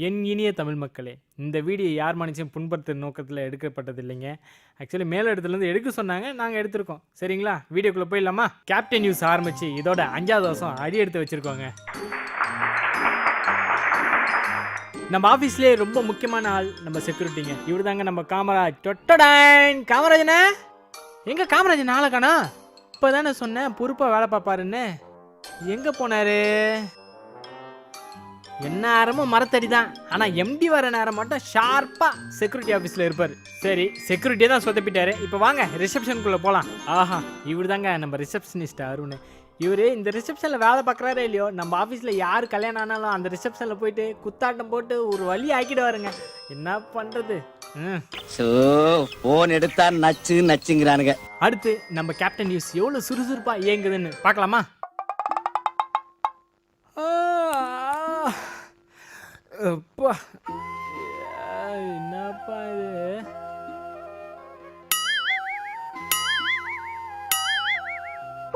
என் இனிய தமிழ் மக்களே, இந்த வீடியோ யார் மனுஷன் புண்படுத்துற நோக்கத்தில் எடுக்கப்பட்டது இல்லைங்க. ஆக்சுவலி மேல இடத்துலேருந்து எடுக்க சொன்னாங்க, நாங்கள் எடுத்திருக்கோம். சரிங்களா, வீடியோக்குள்ளே போயிடலாமா? கேப்டன் நியூஸ் ஆரம்பிச்சு இதோட 5வது வருஷம் அடி எடுத்து வச்சுருக்கோங்க. நம்ம ஆஃபீஸ்லேயே ரொம்ப முக்கியமான ஆள் நம்ம செக்யூரிட்டிங்க. இவர் தாங்க நம்ம காமராஜ். டொட்டடான் காமராஜனே, எங்கே காமராஜன் ஆளை காணா? இப்போ தானே சொன்னேன் பொறுப்பாக வேலை பார்ப்பாருன்னு. எங்கே போனாரு? என்ன நேரமும் மரத்தடி தான். ஆனால் எம்டி வர நேரம் மட்டும் ஷார்ப்பாக செக்யூரிட்டி ஆஃபீஸில் இருப்பார். சரி, செக்யூரிட்டியே தான் சொதப்பிட்டாரு. இப்போ வாங்க ரிசப்ஷனுக்குள்ளே போகலாம். ஆஹா, இவர் தாங்க நம்ம ரிசப்ஷனிஸ்ட் அருண். இவர் இந்த ரிசப்ஷனில் வேலை பார்க்குறாரே இல்லையோ, நம்ம ஆஃபீஸில் யார் கல்யாணம் ஆனாலும் அந்த ரிசப்ஷனில் போயிட்டு குத்தாட்டம் போட்டு ஒரு வழி ஆக்கிடுவாருங்க. என்ன பண்ணுறது? போன் எடுத்தா நச்சு நச்சுங்கிறானுங்க. அடுத்து நம்ம கேப்டன் நியூஸ் எவ்வளோ சுறுசுறுப்பாக இயங்குதுன்னு பார்க்கலாமா? அப்பா, என்னப்பா இது?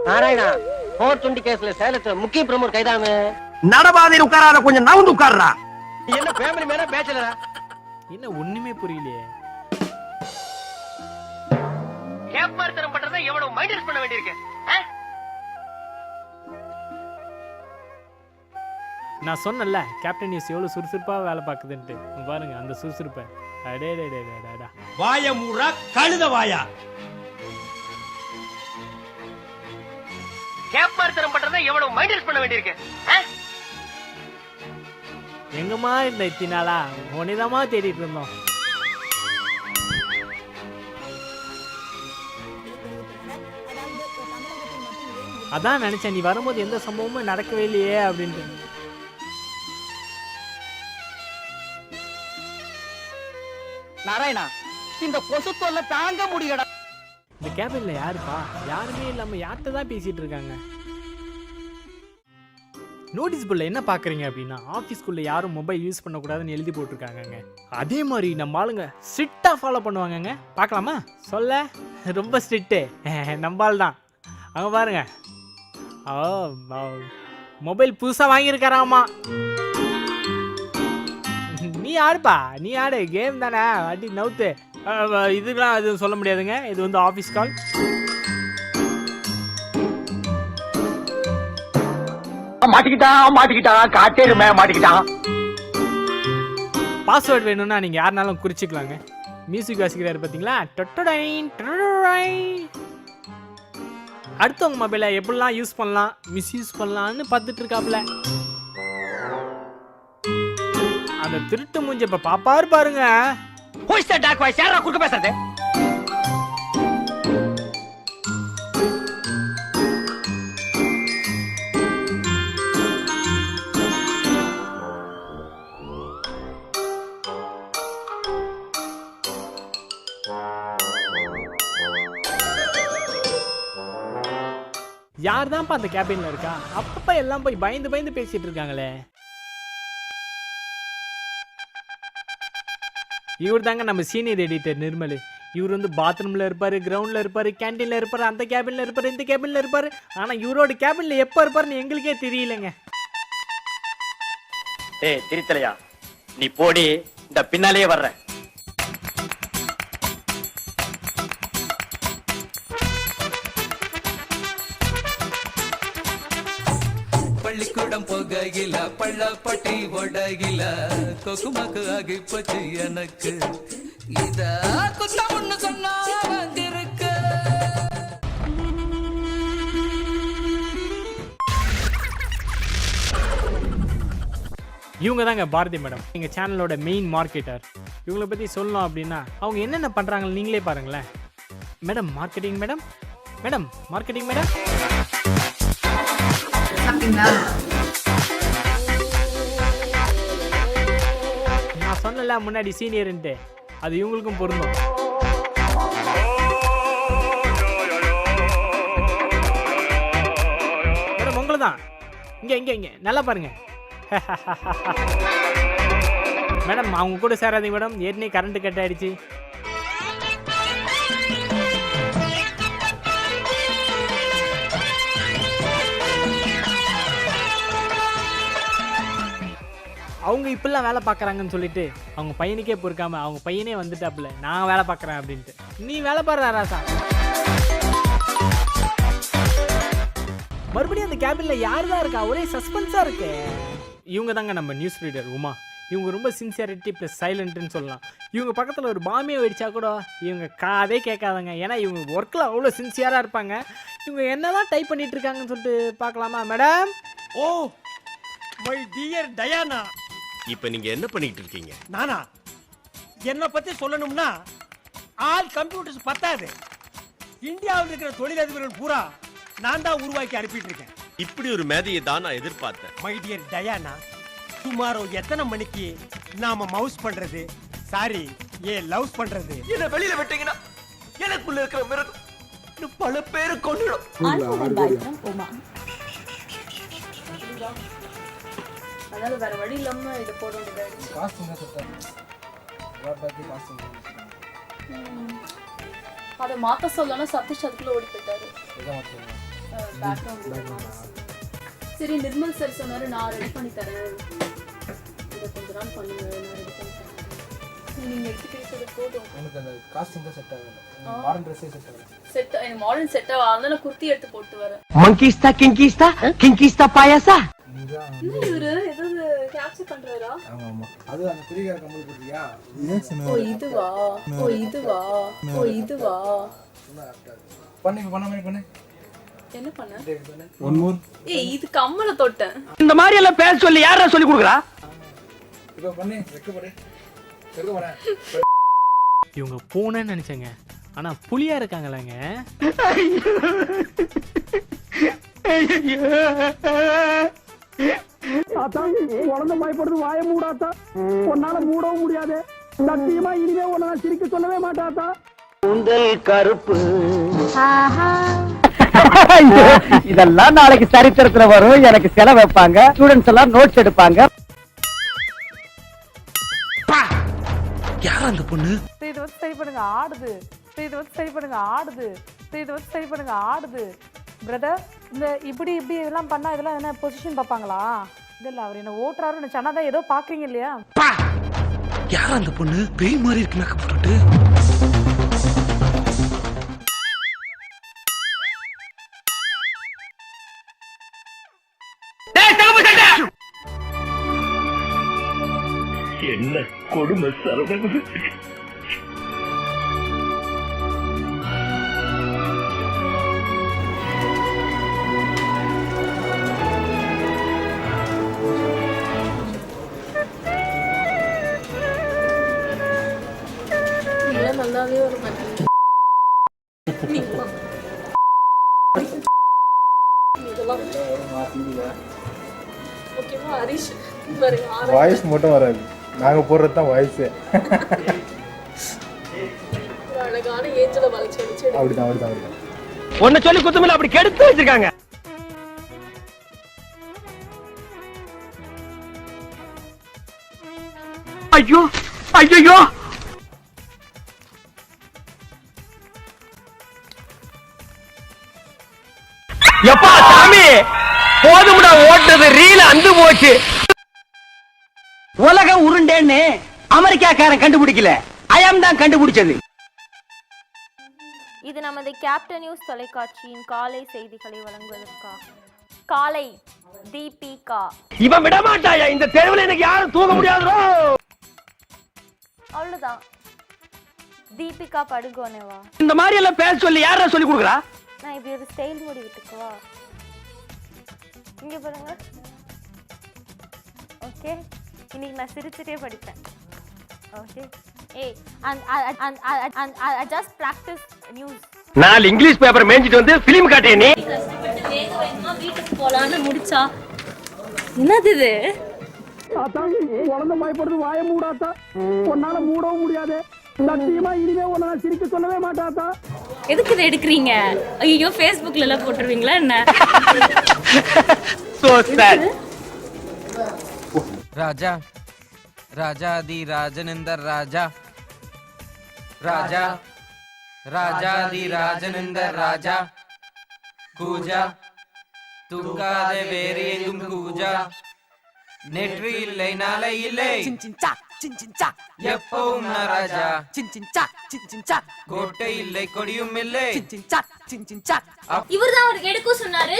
நாராயணா, 420 கேஸ்ல சேலத்துல முக்கிய பிரமுகர் கைதாமே. நடபாதையில் உட்காராத, கொஞ்சம் நவுந்து உட்கார்றா. என்ன ஃபேமிலி மேனா பேச்சலரா? என்ன ஒண்ணுமே புரியலையே. கேப்பார்த்தனம் பண்றத எவ்வளவு மைனஸ் பண்ண வேண்டியிருக்கு. நான் சொன்னல கேப்டன் நியூஸ் எவ்வளோ சுறுசுறுப்பாக வேலை பார்க்குதுன்ட்டு. பாருங்க அந்த சுறுசுறுப்பை. அடே வாய மூடா கழுத வாயா. கேப்பார்த்தனம் பண்றத எவ்வளவு மைனஸ் பண்ண வேண்டியிருக்கு. எங்கம்மா இந்த இத்தினாலா உனிதமா தேடிட்டு இருந்தோம். அதான் நினைச்சேன் நீ வரும்போது எந்த சம்பவமும் நடக்கவே இல்லையே அப்படின்ட்டு. நாராயணா, இந்த கொசு தொல்லை தாங்க முடியலடா. இந்த கேபின்ல யாருப்பா? யாருமே இல்லாம யார்கிட்ட தான் பேசிட்டு இருக்காங்க. நோட்டீஸ் போர்டில் என்ன பார்க்குறீங்க அப்படின்னா, ஆஃபீஸ்க்குள்ளே யாரும் மொபைல் யூஸ் பண்ணக்கூடாதுன்னு எழுதி போட்டிருக்காங்கங்க. அதே மாதிரி நம்ம ஆளுங்க ஸ்ட்ரிக்டாக ஃபாலோ பண்ணுவாங்கங்க. பார்க்கலாமா? சொல்ல ரொம்ப ஸ்ட்ரிக்ட்டு நம்பால் தான். அங்கே பாருங்க, மொபைல் புதுசாக வாங்கியிருக்காராமா. நீ ஆடுப்பா, நீ ஆடு, கேம் தானே, அடி நவுத்து. இதுக்கெல்லாம் எதுவும் சொல்ல முடியாதுங்க, இது வந்து ஆஃபீஸ் கால். மாட்டிக்கிட்டான் காட்டேருமே மாட்டிக்கிட்டான். பாஸ்வேர்டு வேணும்னா நீங்க யாருனாலும் குறிச்சிக்கலாங்க. மியூசிக் வாசிக்கிறாரு பார்த்தீங்களா? அடுத்தவங்க மொபைலை எப்படிலாம் யூஸ் பண்ணலாம், மிஸ்யூஸ் பண்ணலான்னு பார்த்துட்டு இருக்காப்ல. அந்த திருட்டு மூஞ்சி இப்ப பாப்பாரு பாருங்க. குறுக்க பேசுறது. யார் தான்ப்பா அந்த கேபின்ல இருக்கா? அப்பப்ப எல்லாம் போய் பயந்து பயந்து பேசிட்டு இருக்காங்களே. இவர் தாங்க நம்ம சீனியர் எடிட்டர் நிர்மல். இவர் வந்து பாத்ரூம்ல இருப்பாரு, கிரவுண்ட்ல இருப்பாரு, கேண்டீன்ல இருப்பாரு, அந்த கேபின்ல இருப்பாரு, இந்த கேபின்ல இருப்பாரு. ஆனா இவரோட கேபின்ல எப்ப இருப்பாருன்னு எங்களுக்கே தெரியலங்க. ஏய் திரித்தலையா, நீ போடி, இந்த பின்னாலேயே வர்ற. பள்ளிக்கூடம் போகையில பள்ளப்பட்டி ஓடையில கொக்குமக்கு ஆகி போச்சு எனக்கு. இத குத்தம்னு சொன்னா வந்திருக்கு. இவங்க தாங்க பாரதி மேடம், எங்க சேனலோட மெயின் மார்க்கெட்டர். இவங்களை பத்தி சொல்லணும் அப்படின்னா அவங்க என்னென்ன பண்றாங்கன்னு நீங்களே பாருங்களேன். Madam marketing, madam madam marketing, madam. நான் சொன்னல முன்னாடி சீனியர்ன்ட்டு, அது இவங்களுக்கும் பொருந்தும். மேடம் உங்களை தான். இங்க இங்க இங்க நல்லா பாருங்க. மேடம் அவங்க கூட சேராதீங்க மேடம், ஏற்கனவே கரண்ட் கட் ஆயிடுச்சு. அவங்க இப்படிலாம் வேலை பார்க்குறாங்கன்னு சொல்லிட்டு அவங்க பையனுக்கே பொறுக்காம அவங்க பையனே வந்துட்டாப்புல நான் வேலை பார்க்குறேன் அப்படின்ட்டு. நீ வேலை பாடுற ராசா. மறுபடியும் அந்த கேபினில் யார் தான் இருக்கா? ஒரே சஸ்பென்ஸாக இருக்கு. இவங்க தாங்க நம்ம நியூஸ் ரீடர் உமா. இவங்க ரொம்ப சின்சியாரிட்டி ப்ளஸ் சைலண்ட்டுன்னு சொல்லலாம். இவங்க பக்கத்தில் ஒரு பாமியை வெடிச்சா கூட இவங்க காதே கேட்காதாங்க. ஏன்னா இவங்க ஒர்க்கில் அவ்வளோ சின்சியராக இருப்பாங்க. இவங்க என்ன தான் டைப் பண்ணிட்டு இருக்காங்கன்னு சொல்லிட்டு பார்க்கலாமா madam? Oh my dear Diana. இப்ப நீங்க என்ன பண்ணிட்டு இருக்கீங்க? நானா? என்னை பத்தி சொல்லணும்னா ஆல் கம்ப்யூட்டர்ஸ் பத்தாது. இந்தியாவில் இருக்கிற தொழிலதிபர்கள் பூரா நான் தான் உருவாக்கி அனுப்பிட்டு இருக்கேன். இப்படி ஒரு மேதையை தான் நான் எதிர்பார்த்தேன். மை டியர் டயானா, டுமாரோ எத்தனை மணிக்கு நாம மவுஸ் பண்றது, சாரி லவ்ஸ் பண்றது? என்ன வெளியில விட்டீங்கன்னா எனக்குள்ள இருக்கிற மிருகம் பல பேரு கொண்டுடும். உமா, அதனால வேற வழி இல்லாம இதை போட வேண்டியதாச்சு. அதை மாத்த சொல்லணும். சதீஷ் அதுக்குள்ள ஓடி போயிட்டாரு. சரி, நிர்மல் சார் சொன்னாரு நான் ரெடி பண்ணி தரேன், இதை கொஞ்ச நாள் பண்ணுங்க, நான் ரெடி பண்ணி தரேன். நீங்க எடுத்துக்கிட்டது போதும். எனக்கு அந்த காஸ்டியூம் தான் செட் ஆகல. மாடர்ன் ட்ரெஸ்ஸே செட் ஆகல. செட் எனக்கு மாடர்ன் செட் ஆகல. அதனால குர்த்தி எடுத்து போட்டு வரேன். மங்கீஸ்தா கிங்கிஸ்தா கிங்கிஸ்தா பாயாசா. இன்னும் இவரு ஏதாவது கேப்சர் பண்றாரா? ஆமா ஆமா, அது அந்த குடிகார கம்பல் போட்டியா? ஓ இதுவா, ஓ இதுவா, ஓ இதுவா. பண்ண மாதிரி பண்ணு. என்ன பண்ண? One more. ஏய் இது கம்மல தொட்டேன். இந்த மாதிரி எல்லாம் பேச சொல்லி யாரா சொல்லி கொடுக்குறா? இப்போ பண்ணு, வெக்க போறேன். இவங்க பூனைன்னு நினச்சேங்க. ஆனால் புலியாக இருக்காங்களாங்க. குழந்தை பயப்படுறது வாய மூடாத்தா. உன்னால மூடவும் முடியாது. சத்தியமா இனிமே உன்னை நான் சிரிக்க சொல்லவே மாட்டாத்தா. உந்தல் கருப்பு. இதெல்லாம் நாளைக்கு சரித்திரத்துல வரும். எனக்கு செலவு வைப்பாங்க, ஸ்டூடெண்ட்ஸ் எல்லாம் நோட்ஸ் எடுப்பாங்க. யார் அந்த பொண்ணு? இது வந்து சரி பண்ணுங்க ஆடுது. இது வந்து சரி பண்ணுங்க ஆடுது. இது வந்து சரி பண்ணுங்க ஆடுது. பிரதர், இந்த இப்படி இதெல்லாம் பண்ணா இதெல்லாம் என்ன பொசிஷன் பார்ப்பாங்களா? இல்ல அவர் என்ன ஓட்டுறாருன்னு நினைச்சானா தான் ஏதோ பாக்குறீங்க இல்லையா? யார் அந்த பொண்ணு? பேய் மாதிரி இருக்கு மேக்கப் போட்டுட்டு. என்ன கொடுமை சரவணன். இதெல்லாம் நல்லாவே வர மாட்டேங்குது. இதெல்லாம் ஓகேவா ஹரிஷ்? பாருங்க வாய்ஸ் மட்டும் வராது, நாங்க போடுறது தான் வாய்ஸ். அழகான ஏஞ்சல வளைச்சு வச்சு அப்படிதான். ஒன்னு சொல்லி குத்தமில்ல அப்படி கெடுத்து வச்சிருக்காங்க. ஐயோ ஐயோ, எப்பா சாமி போதும்டா, ஓட்டது ரீல் அந்து போச்சு. உலக உருண்டேன்னு அமெரிக்காக்காரன் கண்டுபிடிக்கல, அயம் தான் கண்டுபிடிச்சது. இது நமது கேப்டன் நியூஸ் தொலைக்காட்சியின் காலை செய்திகளை வழங்குவதற்காக காலை தீபிகா. இவன் விட மாட்டாயா இந்த தெருவில், எனக்கு யாரும் தூங்க முடியாதோ. அவ்வளவுதான். தீபிகா படுகோனேவா? இந்த மாதிரி எல்லாம் பேச சொல்லி யாரா சொல்லி கொடுக்குறா? நான் இப்படி ஒரு ஸ்டைல் முடி விட்டுக்குவா? இங்க பாருங்க. ஓகே, இன்னைக்கு நான் சிரிச்சுட்டே படிப்பேன். ஓகே. ஏய், I just practice news. நான் இங்கிலீஷ் பேப்பர் மேஞ்சிட்டு வந்து ஃபிலிம் காட்டியே நீ. வேக வேகமா வீட்டுக்கு போலான்னு முடிச்சா என்னது இது? குழந்தை பயப்படுறது வாய மூடாத்தா. உன்னால மூடவும் முடியாது. சத்தியமா இனிமே உன்னை நான் சிரிக்க சொல்லவே மாட்டாத்தா. எதுக்கு இதை எடுக்கிறீங்க? ஐயோ ஃபேஸ்புக்ல எல்லாம் போட்டுருவீங்களா என்ன? So sad. ராஜா ராஜாதி ராஜனிந்தர் ராஜா ராஜா ராஜாதி ராஜனிந்தர் ராஜா கூஜா தூக்காதே வேறு எங்கும் கூஜா நேற்று இல்லை நாளை இல்லை எப்பவும் ராஜா கோட்டை இல்லை கொடியும் இல்லை இவர்தான் அவர் எடுக்க சொன்னாரு.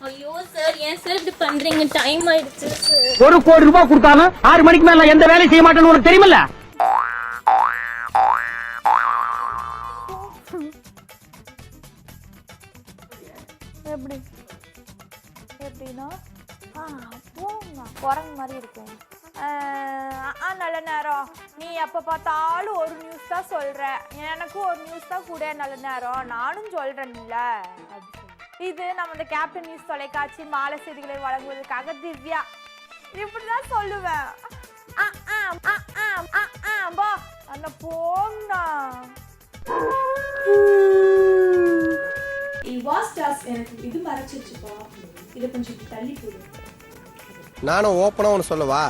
ஐயோ சார், ஏன் சார் இப்படி பண்றீங்க? டைம் ஆயிடுச்சு சார். 1 கோடி ரூபாய் கொடுத்தாலும் 6 மணிக்கு மேல நான் எந்த வேலையும் செய்ய மாட்டேன்னு உனக்கு தெரியுமில்ல? எப்படி எப்படின்னா போங்க குரங்கு மாதிரி இருக்கும். நல்ல நேரம் நீ எப்போ பார்த்தாலும் ஒரு நியூஸ் தான் சொல்கிற, எனக்கும் ஒரு நியூஸ் தான் கூட நல்ல நேரம் நானும் சொல்கிறேன்ல. இது நம்ம இந்த கேப்டன் நியூஸ் தொலைக்காட்சி மாலை செய்திகளை வழங்குவதற்காக திவ்யா இப்படி தான் சொல்லுவேன். போ அண்ணா போங்கண்ணா. எனக்கு இது மறைச்சிருச்சுப்பா, இதை கொஞ்சம் தள்ளி போடு. நானும் ஓப்பனா ஒன்னு சொல்லவா,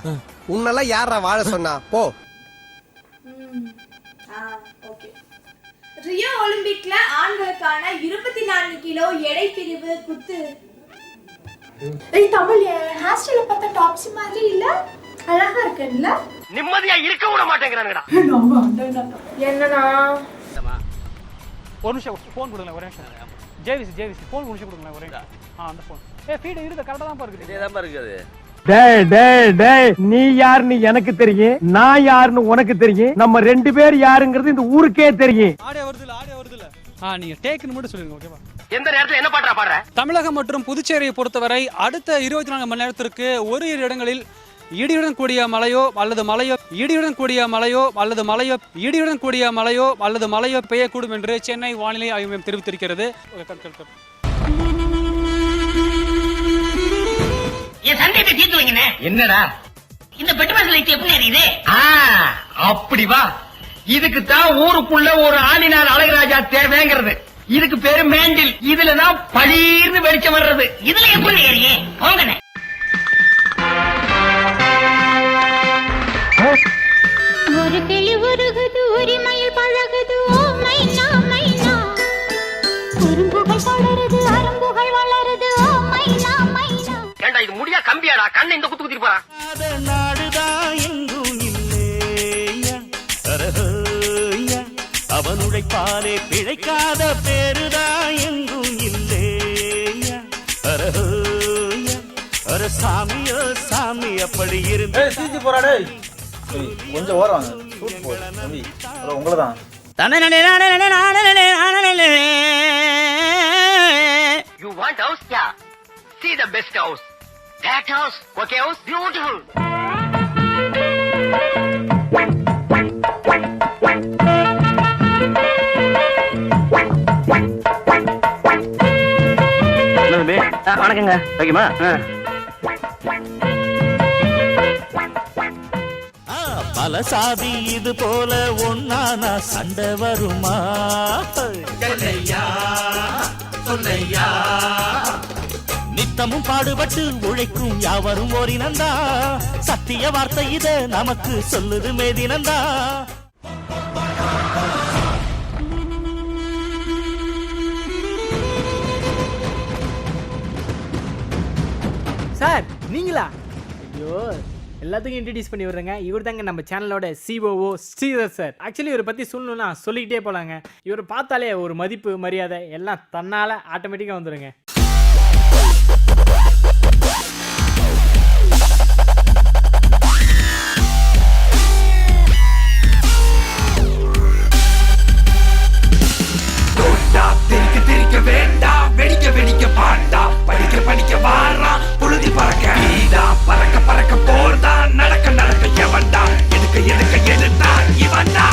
உன்னெல்லாம் யாரா வாழ சொன்னா போ. ஓகே. ரியோ ஒலிம்பிக்ல ஆண்களுக்கான 24 கிலோ எடை பிரிவு குத்து. தமிழ் ஹேர் ஸ்டைல பார்த்தா டாப்ஸ் மாதிரி இல்ல, அழகா இருக்குல்ல? நிம்மதியா இருக்க விட மாட்டேங்கிறானுடா. என்னன்னா ஒரு நிமிஷம் ஃபோன் கொடுங்களேன், ஒரே நிமிஷம். ஜேவிசி ஃபோன் முடிச்சு கொடுங்களேன், ஒரே அந்த ஃபோன். ஃபீட் இருக்குது, கரெக்டாக தான் இருக்குது. இதே தான் இருக்குது. டேய் நீ யாருன்னு எனக்கு தெரியும், நான் யாருன்னு உனக்கு தெரியும், நம்ம 2 பேர் யாருங்கிறது இந்த ஊருக்கே தெரியும். ஆடியோ வருதுல. நீங்க டேக்னு மட்டும் சொல்லுங்க, ஓகேவா? எந்த நேரத்துல என்ன பாட்டா பாடுற? தமிழகம் மற்றும் புதுச்சேரியை பொறுத்தவரை அடுத்த 24 மணி நேரத்திற்கு ஓரிரு இடங்களில் இடியுடன் கூடிய மழையோ அல்லது மழையோ பெய்யக்கூடும் என்று சென்னை வானிலை ஆய்வு மையம் தெரிவித்திருக்கிறது. என்னடா இந்த பெட்ரோல் லைட் எப்படி எரியுது? அப்படி வா, இதுக்கு தான் ஊருக்குள்ள ஒரு ஆளினார் அழகராஜா தேவைங்கிறது. இதுக்கு பேரு மேண்டில். இதுலதான் பளீர்னு வெளிச்சம் வர்றது. இதுல எப்படி எரியும்? போங்கண்ணே. ஒரு கிளி உருகுது, உரிமையில் பழகுது, ஓ மைனா மைனா. குறும்புகள் தொடருது, அரும்புகள் வளருது, ஓ மைனா மைனா. ஏண்டா இது முடியா கம்பியாடா? கண்ணை இந்த குத்து குத்திட்டு போறா. நாடுதான் எங்கும் இல்லையா, அவன் உழைப்பாலே பிழைக்காத பேருதான் எங்கும் இல்லையா, சாமியோ சாமி அப்படி இருந்து போறாடே. கொஞ்சம் ஓரம் வாங்க, ஷூட் போடு தம்பி, உங்களதான். You want house? Yeah. See the best house. That house, okay house, beautiful. வணக்கங்க, ஓகேமா? பல சாதி இது போல ஒன்னானா சண்டை வருமா? நித்தமும் பாடுபட்டு உழைக்கும் யாவரும் ஓரினந்தா, சத்திய வார்த்தை இத நமக்கு சொல்லுது மேதினந்தா. சார் நீங்களா? ஐயோ, எல்லாத்துக்கும் இன்ட்ரடியூஸ் பண்ணி விடுறேங்க. இவர் தாங்க நம்ம சேனலோட COO ஸ்ரீதர் சார். ஆக்சுவலி இவரை பற்றி சொல்லணும்னா சொல்லிக்கிட்டே போகலாங்க. இவரை பார்த்தாலே ஒரு மதிப்பு மரியாதை எல்லாம் தன்னால் ஆட்டோமேட்டிக்காக வந்துடுங்க. வேண்டாம் வெடிக்க வெடிக்க பாண்டா, படிக்க படிக்க வாரா புழுதி பறக்க பறக்க பறக்க போர்தா, நடக்க நடக்க எவன்டா, எதுக்க எதுக்க எதுதா இவன்டா.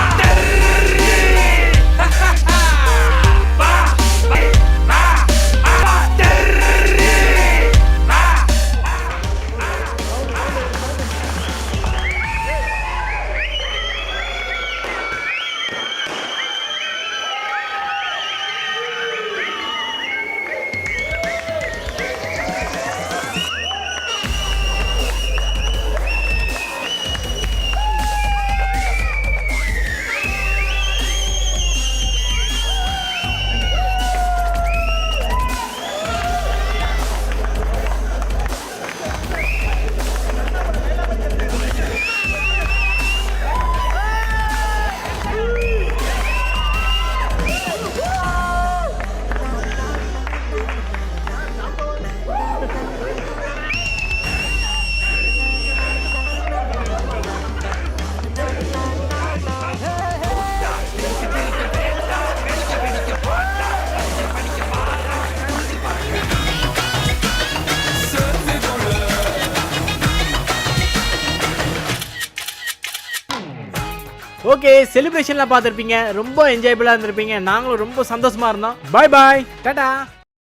ஓகே, செலிப்ரேஷன்லாம் பார்த்துருப்பீங்க, ரொம்ப என்ஜாயபிளாக இருந்திருப்பீங்க, நாங்களும் ரொம்ப சந்தோஷமா இருந்தோம். பாய் பாய், டாடா.